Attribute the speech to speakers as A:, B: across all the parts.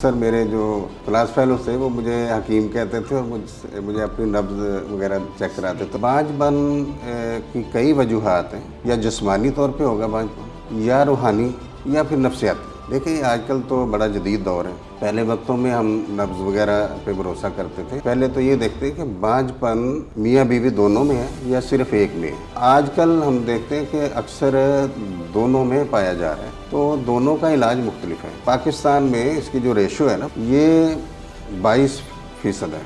A: سر میرے جو class fellow تھے وہ مجھے حکیم کہتے تھے اور مجھے اپنی نبض وغیرہ چیک کراتے تھے۔ بانجھ بن کی کئی وجوہات ہیں، یا جسمانی طور پہ ہوگا بانجھ بن، یا روحانی، یا پھر نفسیاتی۔ دیکھیں آج کل تو بڑا جدید دور ہے، پہلے وقتوں میں ہم نبض وغیرہ پہ بھروسہ کرتے تھے۔ پہلے تو یہ دیکھتے کہ بانجھ پن میاں بیوی دونوں میں ہے یا صرف ایک میں ہے۔ آج کل ہم دیکھتے ہیں کہ اکثر دونوں میں پایا جا رہا ہے، تو دونوں کا علاج مختلف ہے۔ پاکستان میں اس کی جو ریشو ہے نا، یہ 22% ہے،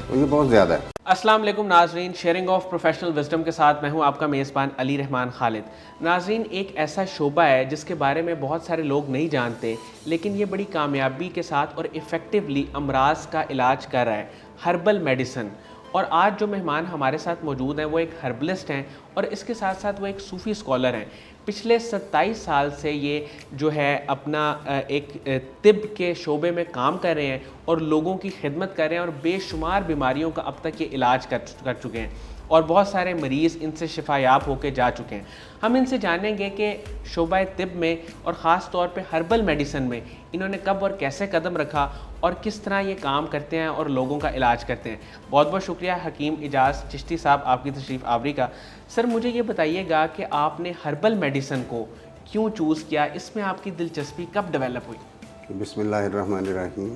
A: تو یہ بہت زیادہ ہے۔
B: السلام علیکم ناظرین، شیئرنگ آف پروفیشنل وزڈم کے ساتھ میں ہوں آپ کا میزبان علی رحمان خالد۔ ناظرین، ایک ایسا شعبہ ہے جس کے بارے میں بہت سارے لوگ نہیں جانتے، لیکن یہ بڑی کامیابی کے ساتھ اور ایفیکٹولی امراض کا علاج کر رہا ہے، ہربل میڈیسن۔ اور آج جو مہمان ہمارے ساتھ موجود ہیں وہ ایک ہربلسٹ ہیں، اور اس کے ساتھ ساتھ وہ ایک صوفی اسکالر ہیں۔ پچھلے 27 سال سے یہ جو ہے اپنا ایک طب کے شعبے میں کام کر رہے ہیں اور لوگوں کی خدمت کر رہے ہیں، اور بے شمار بیماریوں کا اب تک یہ علاج کر چکے ہیں، اور بہت سارے مریض ان سے شفا یاب ہو کے جا چکے ہیں۔ ہم ان سے جانیں گے کہ شعبہ طب میں اور خاص طور پہ ہربل میڈیسن میں انہوں نے کب اور کیسے قدم رکھا، اور کس طرح یہ کام کرتے ہیں اور لوگوں کا علاج کرتے ہیں۔ بہت بہت شکریہ حکیم اجاز چشتی صاحب آپ کی تشریف آوری کا۔ سر مجھے یہ بتائیے گا کہ آپ نے ہربل میڈیسن کو کیوں چوز کیا، اس میں آپ کی دلچسپی کب ڈیولپ ہوئی؟
A: بسم اللہ الرحمن الرحیم،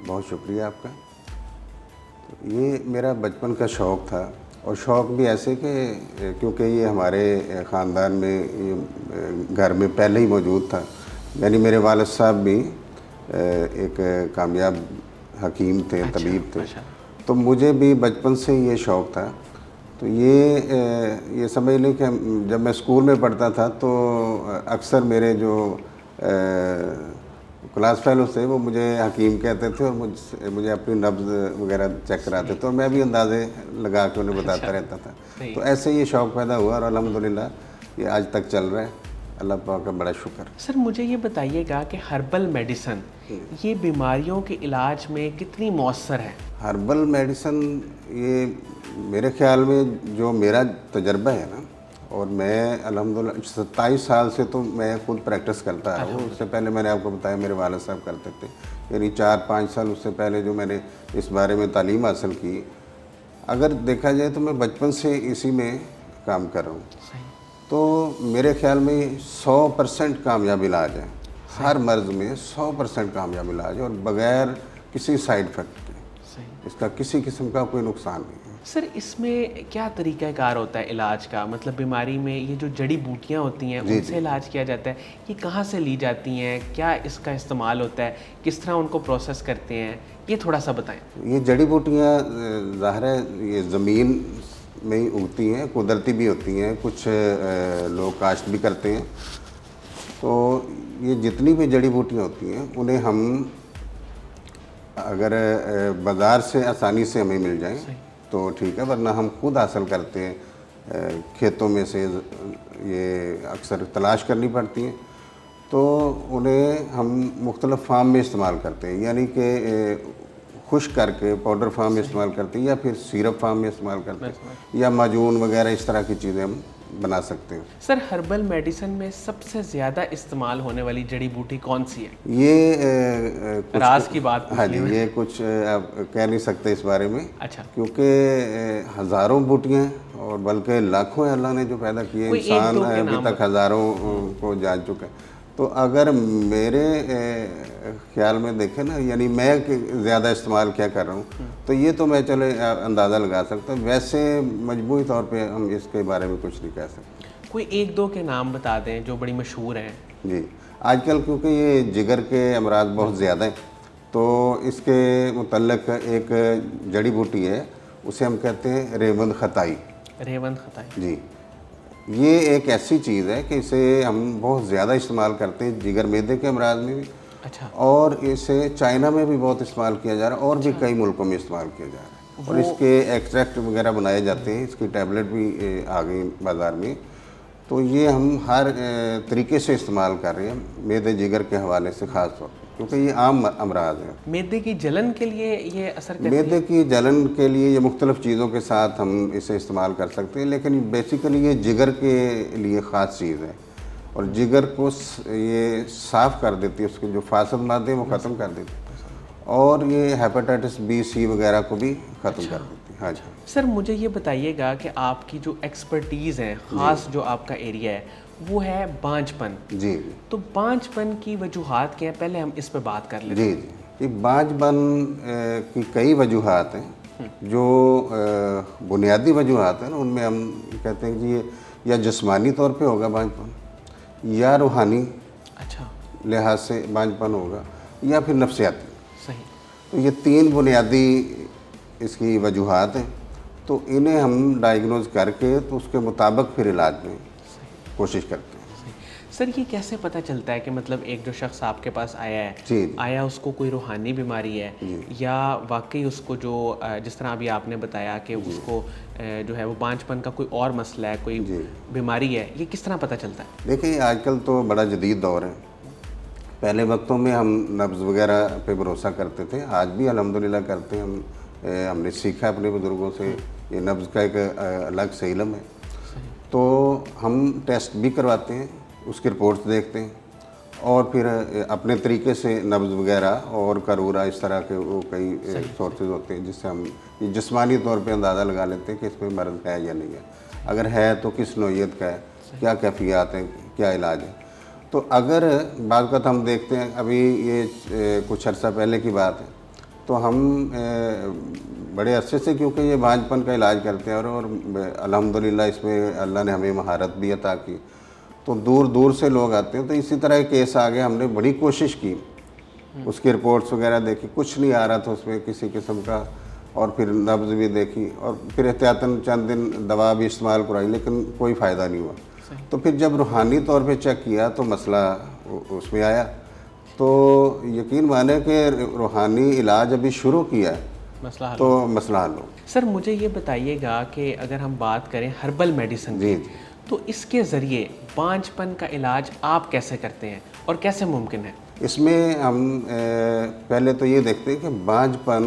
A: بہت شکریہ آپ کا۔ یہ میرا بچپن کا شوق تھا، اور شوق بھی ایسے کہ کیونکہ یہ ہمارے خاندان میں گھر میں پہلے ہی موجود تھا، یعنی میرے والد صاحب بھی ایک کامیاب حکیم تھے، طبیب تھے، تو مجھے بھی بچپن سے یہ شوق تھا۔ تو یہ سمجھ لیں کہ جب میں اسکول میں پڑھتا تھا تو اکثر میرے جو کلاس فیلو تھے وہ مجھے حکیم کہتے تھے اور مجھے اپنی نبض وغیرہ چیک کراتے تھے، اور میں بھی اندازے لگا کے انہیں بتاتا رہتا تھا۔ تو ایسے یہ شوق پیدا ہوا، اور الحمدللہ یہ آج تک چل رہا ہے، اللہ پاک کا بڑا شکر۔
B: سر مجھے یہ بتائیے گا کہ ہربل میڈیسن یہ بیماریوں کے علاج میں کتنی مؤثر ہے؟
A: ہربل میڈیسن یہ میرے خیال میں جو میرا تجربہ ہے نا، اور میں الحمدللہ 27 سال سے تو میں خود پریکٹس کرتا رہا ہوں۔ اس سے پہلے میں نے آپ کو بتایا میرے والد صاحب کرتے تھے، یعنی 4-5 سال اس سے پہلے جو میں نے اس بارے میں تعلیم حاصل کی۔ اگر دیکھا جائے تو میں بچپن سے اسی میں کام کر رہا ہوں، تو میرے خیال میں 100% کامیاب علاج ہے۔ ہر مرض میں 100% کامیاب علاج ہے، اور بغیر کسی سائیڈ افیکٹ کے، اس کا کسی قسم کا کوئی نقصان نہیں ہے۔
B: سر اس میں کیا طریقہ کار ہوتا ہے علاج کا؟ مطلب بیماری میں یہ جو جڑی بوٹیاں ہوتی ہیں ان سے علاج کیا جاتا ہے، یہ کہاں سے لی جاتی ہیں، کیا اس کا استعمال ہوتا ہے، کس طرح ان کو پروسیس کرتے ہیں، یہ تھوڑا سا بتائیں۔
A: یہ جڑی بوٹیاں ظاہر ہے یہ زمین میں ہی اگتی ہیں، قدرتی بھی ہوتی ہیں، کچھ لوگ کاشت بھی کرتے ہیں۔ تو یہ جتنی بھی جڑی بوٹیاں ہوتی ہیں انہیں ہم اگر بازار سے آسانی سے ہمیں مل جائیں تو ٹھیک ہے، ورنہ ہم خود حاصل کرتے ہیں، کھیتوں میں سے یہ اکثر تلاش کرنی پڑتی ہیں، تو انہیں ہم مختلف فارم میں استعمال کرتے ہیں، یعنی کہ خشک کر کے پاؤڈر فارم میں استعمال کرتے ہیں، یا پھر سیرپ فارم میں استعمال کرتے ہیں، یا معجون وغیرہ اس طرح کی چیزیں ہم بنا سکتے ہیں۔
B: سر ہربل میڈیسن میں سب سے زیادہ استعمال ہونے والی جڑی بوٹی کون سی ہے؟
A: یہ
B: راز کی بات۔
A: ہاں جی، یہ کچھ آپ کہہ نہیں سکتے اس بارے میں،
B: اچھا،
A: کیونکہ ہزاروں بوٹیاں ہیں، اور بلکہ لاکھوں ہیں اللہ نے جو پیدا کیے، انسان ابھی تک ہزاروں کو جان چکا ہے۔ تو اگر میرے خیال میں دیکھیں نا، یعنی میں زیادہ استعمال کیا کر رہا ہوں، تو یہ تو میں چلے اندازہ لگا سکتا ہوں، ویسے مجموعی طور پہ ہم اس کے بارے میں کچھ نہیں کہہ سکتے۔
B: کوئی ایک دو کے نام بتا دیں جو بڑی مشہور ہیں۔
A: جی، آج کل کیونکہ یہ جگر کے امراض بہت زیادہ ہیں، تو اس کے متعلق ایک جڑی بوٹی ہے، اسے ہم کہتے ہیں ریوند خطائی۔
B: ریوند خطائی،
A: جی، یہ ایک ایسی چیز ہے کہ اسے ہم بہت زیادہ استعمال کرتے ہیں جگر میدے کے امراض میں بھی،
B: اچھا،
A: اور اسے چائنا میں بھی بہت استعمال کیا جا رہا ہے، اور بھی کئی ملکوں میں استعمال کیا جا رہا ہے، اور اس کے ایکسٹریکٹ وغیرہ بنائے جاتے ہیں، اس کی ٹیبلٹ بھی آ گئی بازار میں۔ تو یہ ہم ہر طریقے سے استعمال کر رہے ہیں میدے جگر کے حوالے سے، خاص طور پر کیونکہ یہ عام امراض ہے۔
B: میدے کی جلن کے لیے یہ اثر کرتی ہے؟
A: میدے کی جلن کے لیے یہ مختلف چیزوں کے ساتھ ہم اسے استعمال کر سکتے ہیں، لیکن بیسیکلی یہ جگر کے لیے خاص چیز ہے، اور جگر کو یہ صاف کر دیتی ہے، اس کے جو فاسد مادے ہیں وہ ختم کر دیتی ہے۔ اور یہ ہیپاٹائٹس بی سی وغیرہ کو بھی ختم کر دیتی ہے. ہاں جی.
B: سر مجھے یہ بتائیے گا کہ آپ کی جو ایکسپرٹیز ہے، خاص جو آپ کا ایریا ہے وہ ہے بانجھ پن.
A: جی
B: تو بانجھ پن کی وجوہات کیا ہیں، پہلے ہم اس پہ بات کر لیتے
A: جی
B: ہیں.
A: جی یہ بانجھ پن کی کئی وجوہات ہیں. جو بنیادی وجوہات ہیں نا، ان میں ہم کہتے ہیں کہ یہ یا جسمانی طور پہ ہوگا بانجھ پن، یا روحانی
B: اچھا
A: لحاظ سے بانجھ پن ہوگا، یا پھر نفسیاتی.
B: صحیح.
A: تو یہ 3 بنیادی اس کی وجوہات ہیں. تو انہیں ہم ڈائیگنوز کر کے تو اس کے مطابق پھر علاج میں کوشش کرتے ہیں.
B: سر یہ کیسے پتہ چلتا ہے کہ مطلب ایک جو شخص آپ کے پاس آیا ہے،
A: جی
B: آیا اس کو کوئی روحانی بیماری ہے، یا واقعی اس کو جو جس طرح ابھی آپ نے بتایا کہ اس کو جو ہے وہ بانجھ پن کا کوئی اور مسئلہ ہے، کوئی بیماری ہے، یہ کس طرح پتہ چلتا ہے؟
A: دیکھیں آج کل تو بڑا جدید دور ہے. پہلے وقتوں میں ہم نبض وغیرہ پہ بھروسہ کرتے تھے، آج بھی الحمدللہ کرتے ہیں. ہم نے سیکھا اپنے بزرگوں سے. یہ نبض کا ایک الگ سے علم ہے. تو ہم ٹیسٹ بھی کرواتے ہیں، اس کی رپورٹس دیکھتے ہیں، اور پھر اپنے طریقے سے نبض وغیرہ اور کرورا اس طرح کے وہ کئی سورسز ہوتے ہیں جس سے ہم یہ جسمانی طور پہ اندازہ لگا لیتے ہیں کہ اس میں مرض ہے یا نہیں ہے. اگر ہے تو کس نوعیت کا ہے، کیا کیفیات ہیں، کیا علاج ہے. تو اگر بعض اوقات ہم دیکھتے ہیں، ابھی یہ کچھ عرصہ پہلے کی بات ہے، تو ہم بڑے عرصے سے کیونکہ یہ بانجھ پن کا علاج کرتے ہیں اور الحمدللہ اس میں اللہ نے ہمیں مہارت بھی عطا کی. تو دور دور سے لوگ آتے ہیں. تو اسی طرح ایک کیس آگے، ہم نے بڑی کوشش کی، اس کی رپورٹس وغیرہ دیکھی، کچھ نہیں آ رہا تھا اس میں کسی قسم کا، اور پھر نبض بھی دیکھی، اور پھر احتیاطاً چند دن دوا بھی استعمال کرائی، لیکن کوئی فائدہ نہیں ہوا. تو پھر جب روحانی طور پہ چیک کیا تو مسئلہ اس میں آیا. تو یقین مانیں کہ روحانی علاج ابھی شروع کیا ہے
B: مسئلہ حل
A: تو مسئلہ حل ہو.
B: سر مجھے یہ بتائیے گا کہ اگر ہم بات کریں ہربل میڈیسن
A: جی
B: کی، تو اس کے ذریعے بانجھ پن کا علاج آپ کیسے کرتے ہیں اور کیسے ممکن ہے؟
A: اس میں ہم پہلے تو یہ دیکھتے ہیں کہ بانجھ پن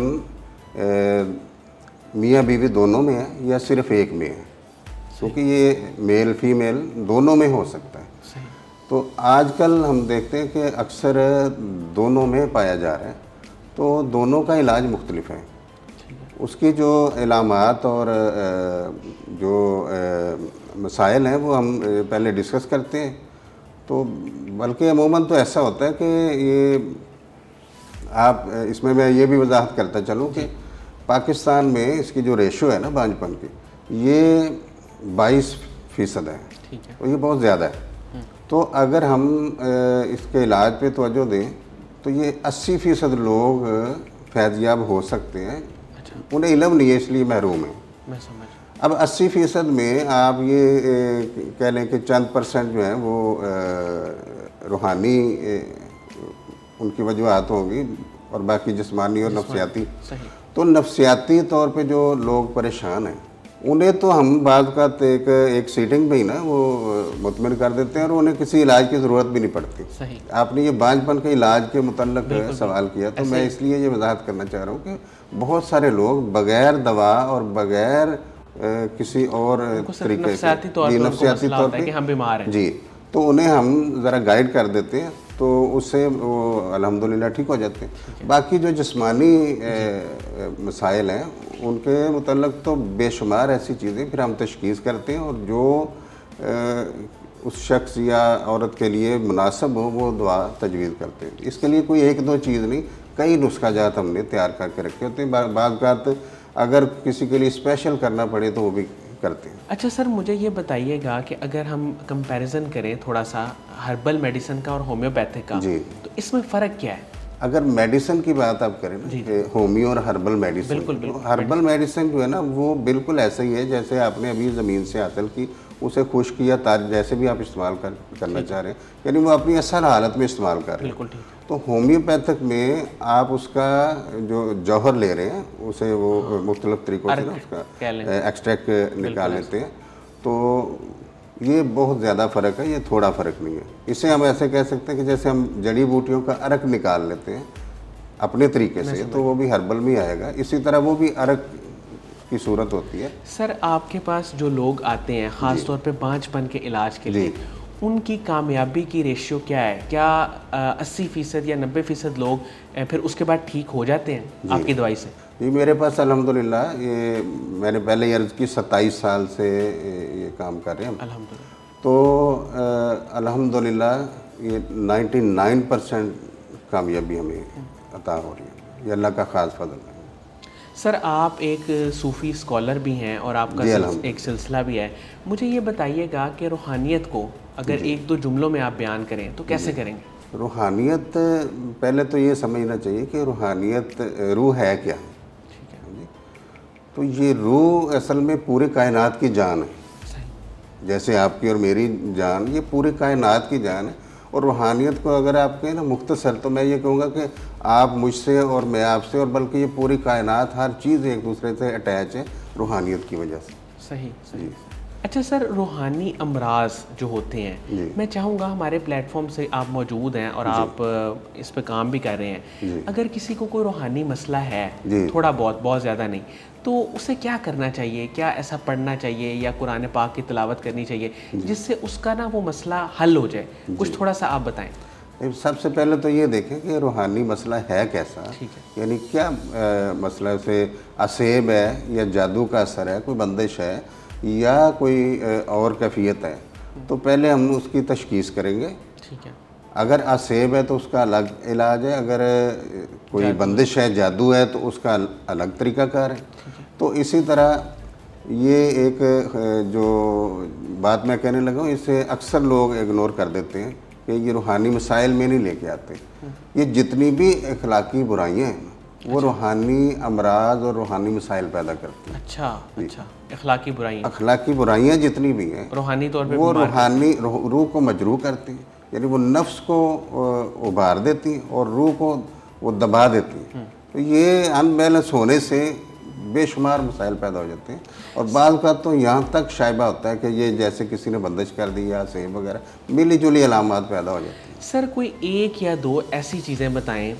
A: میاں بیوی دونوں میں ہے یا صرف ایک میں ہے، کیونکہ یہ میل فیمیل دونوں میں ہو سکتا ہے. تو آج کل ہم دیکھتے ہیں کہ اکثر دونوں میں پایا جا رہا ہے. تو دونوں کا علاج مختلف ہے. اس کی جو علامات اور جو مسائل ہیں وہ ہم پہلے ڈسکس کرتے ہیں. تو بلکہ عموماً تو ایسا ہوتا ہے کہ یہ آپ اس میں یہ بھی وضاحت کرتا چلوں کہ پاکستان میں اس کی جو ریشو ہے نا بانجھ پن کی، یہ 22% ہے. تو یہ بہت زیادہ ہے. تو اگر ہم اس کے علاج پہ توجہ دیں تو یہ 80% لوگ فیض یاب ہو سکتے ہیں. انہیں علم نہیں ہے اس لیے محروم ہیں.
B: میں سمجھ.
A: اب 80% میں آپ یہ کہہ لیں کہ چند % جو ہیں وہ روحانی ان کی وجوہات ہوں گی، اور باقی جسمانی اور نفسیاتی. تو نفسیاتی طور پہ جو لوگ پریشان ہیں انہیں تو ہم بعض کا ایک سیٹنگ میں ہی نا وہ مطمئن کر دیتے ہیں، اور انہیں کسی علاج کی ضرورت بھی نہیں پڑتی. آپ نے یہ بانجھ پن کے علاج کے متعلق سوال کیا، تو میں اس لیے یہ وضاحت کرنا چاہ رہا ہوں کہ بہت سارے لوگ بغیر دوا اور بغیر کسی اور طریقے
B: نفسیاتی طور پہ کہ ہم بیمار ہیں،
A: جی، تو انہیں ہم ذرا گائیڈ کر دیتے ہیں، تو اس سے وہ الحمدللہ ٹھیک ہو جاتے ہیں. باقی جو جسمانی مسائل ہیں ان کے متعلق تو بے شمار ایسی چیزیں پھر ہم تشخیص کرتے ہیں، اور جو اس شخص یا عورت کے لیے مناسب ہو وہ دعا تجویز کرتے ہیں. اس کے لیے کوئی ایک دو چیز نہیں، کئی نسخہ جات ہم نے تیار کر کے رکھے ہوتے ہیں. بعض اوقات اگر کسی کے لیے اسپیشل کرنا پڑے تو وہ بھی کرتے ہیں.
B: اچھا سر مجھے یہ بتائیے گا کہ اگر ہم کمپیریزن کریں تھوڑا سا ہربل میڈیسن کا اور ہومیوپیتھک کا، تو اس میں فرق کیا ہے؟
A: اگر میڈیسن کی بات آپ کریں نا کہ ہومیو اور ہربل میڈیسن، ہربل میڈیسن جو ہے نا وہ بالکل ایسا ہی ہے جیسے آپ نے ابھی زمین سے حاصل کی، اسے خشک یا تازہ جیسے بھی آپ استعمال کرنا چاہ رہے ہیں، یعنی وہ اپنی اصل حالت میں استعمال کر رہے ہیں. تو ہومیوپیتھک میں آپ اس کا جو جوہر لے رہے ہیں اسے وہ مختلف طریقوں سے نا اس کا ایکسٹریکٹ نکال لیتے ہیں. تو یہ بہت زیادہ فرق ہے، یہ تھوڑا فرق نہیں ہے. اسے ہم ایسے کہہ سکتے ہیں کہ جیسے ہم جڑی بوٹیوں کا عرق نکال لیتے ہیں اپنے طریقے سے، تو وہ بھی ہربل میں آئے گا. اسی طرح وہ بھی عرق کی صورت ہوتی ہے.
B: سر آپ کے پاس جو لوگ آتے ہیں خاص طور پہ بانجھ پن کے علاج کے لیے، ان کی کامیابی کی ریشیو کیا ہے؟ کیا 80% یا 90% لوگ پھر اس کے بعد ٹھیک ہو جاتے ہیں آپ کی دوائی سے؟
A: جی میرے پاس الحمدللہ یہ میں نے پہلے ہی عرض کی 27 سال سے یہ کام کر رہے ہیں
B: الحمدللہ.
A: تو الحمدللہ یہ 99% کامیابی ہمیں عطا ہو رہی ہے، یہ اللہ کا خاص فضل ہے.
B: سر آپ ایک صوفی اسکالر بھی ہیں اور آپ کا ایک سلسلہ بھی ہے. مجھے یہ بتائیے گا کہ روحانیت کو اگر ایک دو جملوں میں آپ بیان کریں تو کیسے کریں گے؟
A: روحانیت پہلے تو یہ سمجھنا چاہیے کہ روحانیت روح ہے کیا.
B: ٹھیک ہے.
A: تو یہ روح اصل میں پورے کائنات کی جان ہے.
B: صحیح.
A: جیسے آپ کی اور میری جان یہ پورے کائنات کی جان ہے. اور روحانیت کو اگر آپ کہیں نا مختصر تو میں یہ کہوں گا کہ آپ مجھ سے اور میں آپ سے اور بلکہ یہ پوری کائنات ہر چیز ایک دوسرے سے اٹیچ ہے روحانیت کی وجہ سے.
B: صحیح صحیح. اچھا سر، روحانی امراض جو ہوتے ہیں میں چاہوں گا ہمارے پلیٹ فارم سے آپ موجود ہیں اور آپ اس پہ کام بھی کر رہے ہیں، اگر کسی کو کوئی روحانی مسئلہ ہے تھوڑا بہت زیادہ نہیں، تو اسے کیا کرنا چاہیے؟ کیا ایسا پڑھنا چاہیے یا قرآن پاک کی تلاوت کرنی چاہیے جس سے اس کا نا وہ مسئلہ حل ہو جائے؟ کچھ تھوڑا سا آپ بتائیں.
A: سب سے پہلے تو یہ دیکھیں کہ روحانی مسئلہ ہے کیسا، یعنی کیا مسئلہ اسے اسیب ہے یا جادو کا اثر ہے، کوئی بندش ہے یا کوئی اور کیفیت ہے. تو پہلے ہم اس کی تشخیص کریں گے.
B: ٹھیک ہے.
A: اگر اسیب ہے تو اس کا الگ علاج ہے، اگر کوئی بندش ہے جادو ہے تو اس کا الگ طریقہ کار ہے. تو اسی طرح یہ ایک جو بات میں کہنے لگا ہوں اسے اکثر لوگ اگنور کر دیتے ہیں کہ یہ روحانی مسائل میں نہیں لے کے آتے. یہ جتنی بھی اخلاقی برائیاں ہیں وہ روحانی امراض اور روحانی مسائل پیدا کرتی ہیں.
B: اچھا. اخلاقی برائیاں
A: جتنی بھی ہیں
B: روحانی طور پہ
A: وہ روحانی روح کو مجروح کرتی ہیں، یعنی وہ نفس کو ابھار دیتی ہیں اور روح کو وہ دبا دیتی ہیں. تو یہ ان بیلنس ہونے سے بے شمار مسائل پیدا ہو جاتے ہیں. اور بعض کا تو یہاں تک شائبہ ہوتا ہے کہ یہ جیسے کسی نے بندش کر دی یا سیب وغیرہ ملی جلی علامات پیدا ہو جاتی ہیں.
B: سر کوئی ایک یا دو ایسی چیزیں بتائیں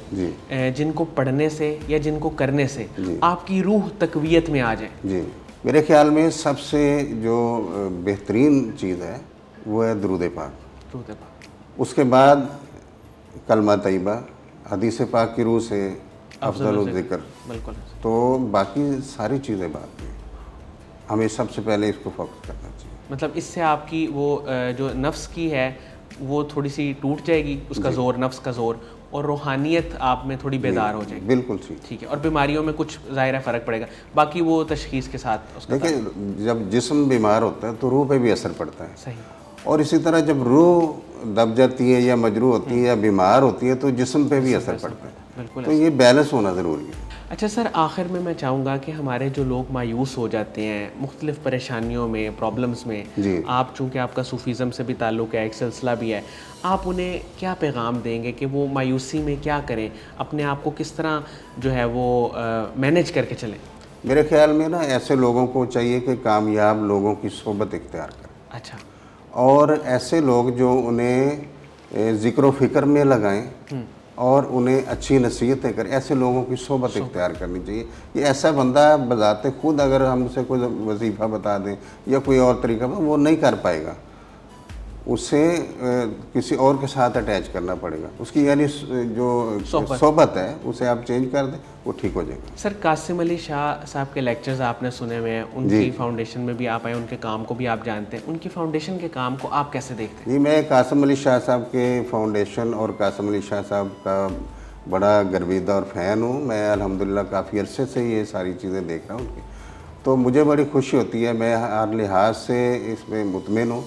B: جن کو پڑھنے سے یا جن کو کرنے سے آپ کی روح تقویت میں آ جائے.
A: جی میرے خیال میں سب سے جو بہترین چیز ہے وہ ہے درود پاک. اس کے بعد کلمہ طیبہ، حدیث پاک کی روح سے افضل الذکر.
B: بالکل.
A: تو باقی ساری چیزیں بعد میں، ہمیں سب سے پہلے اس کو فوکس کرنا چاہیے.
B: مطلب اس سے آپ کی وہ جو نفس کی ہے وہ تھوڑی سی ٹوٹ جائے گی، اس کا زور، نفس کا زور، اور روحانیت آپ میں تھوڑی بیدار ہو جائے گی.
A: بالکل
B: ٹھیک ہے. اور بیماریوں میں کچھ ظاہر فرق پڑے گا، باقی وہ تشخیص کے ساتھ اس کا.
A: دیکھیں جب جسم بیمار ہوتا ہے تو روح پہ بھی اثر پڑتا ہے.
B: صحیح.
A: اور اسی طرح جب روح دب جاتی ہے یا مجروح ہوتی ہے یا بیمار ہوتی ہے تو جسم پہ بھی اثر پڑتا ہے.
B: بالکل.
A: تو یہ بیلنس ہونا ضروری ہے.
B: اچھا سر، آخر میں چاہوں گا کہ ہمارے جو لوگ مایوس ہو جاتے ہیں مختلف پریشانیوں میں، پرابلمس میں، آپ چونکہ آپ کا صوفیزم سے بھی تعلق ہے، ایک سلسلہ بھی ہے، آپ انہیں کیا پیغام دیں گے کہ وہ مایوسی میں کیا کریں، اپنے آپ کو کس طرح جو ہے وہ مینیج کر کے چلیں؟
A: میرے خیال میں نا ایسے لوگوں کو چاہیے کہ کامیاب لوگوں کی صحبت اختیار کریں.
B: اچھا. اور
A: ایسے لوگ جو انہیں ذکر و فکر میں لگائیں اور انہیں اچھی نصیحتیں کریں، ایسے لوگوں کی صحبت اختیار کرنی چاہیے. یہ ایسا بندہ بذات خود اگر ہم سے کوئی وظیفہ بتا دیں یا کوئی اور طریقہ وہ نہیں کر پائے گا، اسے کسی اور کے ساتھ اٹیچ کرنا پڑے گا. اس کی یعنی جو صحبت ہے اسے آپ چینج کر دیں، وہ ٹھیک ہو جائے گا.
B: سر قاسم علی شاہ صاحب کے لیکچرز آپ نے سنے ہوئے ہیں، ان کی فاؤنڈیشن میں بھی آپ آئے، ان کے کام کو بھی آپ جانتے ہیں، ان کی فاؤنڈیشن کے کام کو آپ کیسے دیکھتے ہیں؟
A: جی میں قاسم علی شاہ صاحب کے فاؤنڈیشن اور قاسم علی شاہ صاحب کا بڑا گرویدہ اور فین ہوں. میں الحمدللہ کافی عرصے سے یہ ساری چیزیں دیکھ رہا ہوں ان کی، تو مجھے بڑی خوشی ہوتی ہے. میں ہر لحاظ سے اس میں مطمئن ہوں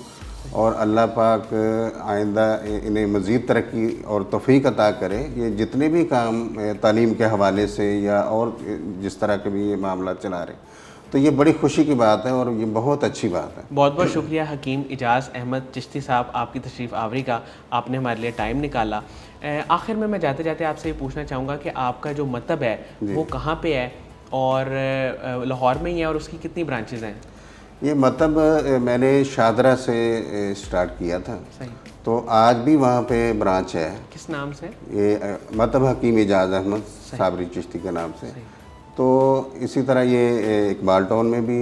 A: اور اللہ پاک آئندہ انہیں مزید ترقی اور توفیق عطا کرے. یہ جتنے بھی کام تعلیم کے حوالے سے یا اور جس طرح کے بھی یہ معاملات چلا رہے ہیں تو یہ بڑی خوشی کی بات ہے اور یہ بہت اچھی بات ہے.
B: بہت شکریہ حکیم اجاز احمد چشتی صاحب آپ کی تشریف آوری کا، آپ نے ہمارے لیے ٹائم نکالا. آخر میں جاتے جاتے آپ سے یہ پوچھنا چاہوں گا کہ آپ کا جو مکتب ہے وہ کہاں پہ ہے اور لاہور میں ہی ہے اور اس کی کتنی برانچز ہیں؟
A: یہ مکتب میں نے شادرہ سے سٹارٹ کیا تھا.
B: صحیح.
A: تو آج بھی وہاں پہ برانچ ہے.
B: کس نام سے؟
A: یہ مکتب حکیم اجاز احمد صابری چشتی کے نام سے. تو اسی طرح یہ اقبال ٹاؤن میں بھی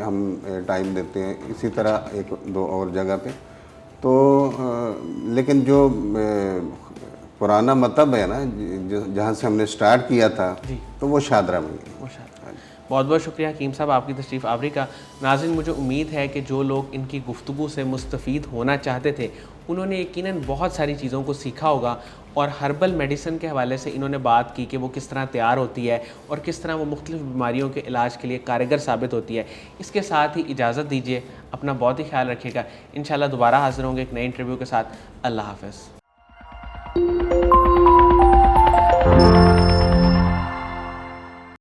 A: ہم ٹائم دیتے ہیں، اسی طرح ایک دو اور جگہ پہ. تو لیکن جو پرانا مطلب ہے نا جہاں سے ہم نے سٹارٹ کیا تھا تو وہ شادرہ میں ہے۔
B: بہت بہت شکریہ حکیم صاحب آپ کی تشریف آوری کا۔ ناظرین مجھے امید ہے کہ جو لوگ ان کی گفتگو سے مستفید ہونا چاہتے تھے انہوں نے یقیناً بہت ساری چیزوں کو سیکھا ہوگا، اور ہربل میڈیسن کے حوالے سے انہوں نے بات کی کہ وہ کس طرح تیار ہوتی ہے اور کس طرح وہ مختلف بیماریوں کے علاج کے لیے کارگر ثابت ہوتی ہے۔ اس کے ساتھ ہی اجازت دیجیے، اپنا بہت ہی خیال رکھیے گا، انشاءاللہ دوبارہ حاضر ہوں گے ایک نئے انٹرویو کے ساتھ۔ اللہ حافظ۔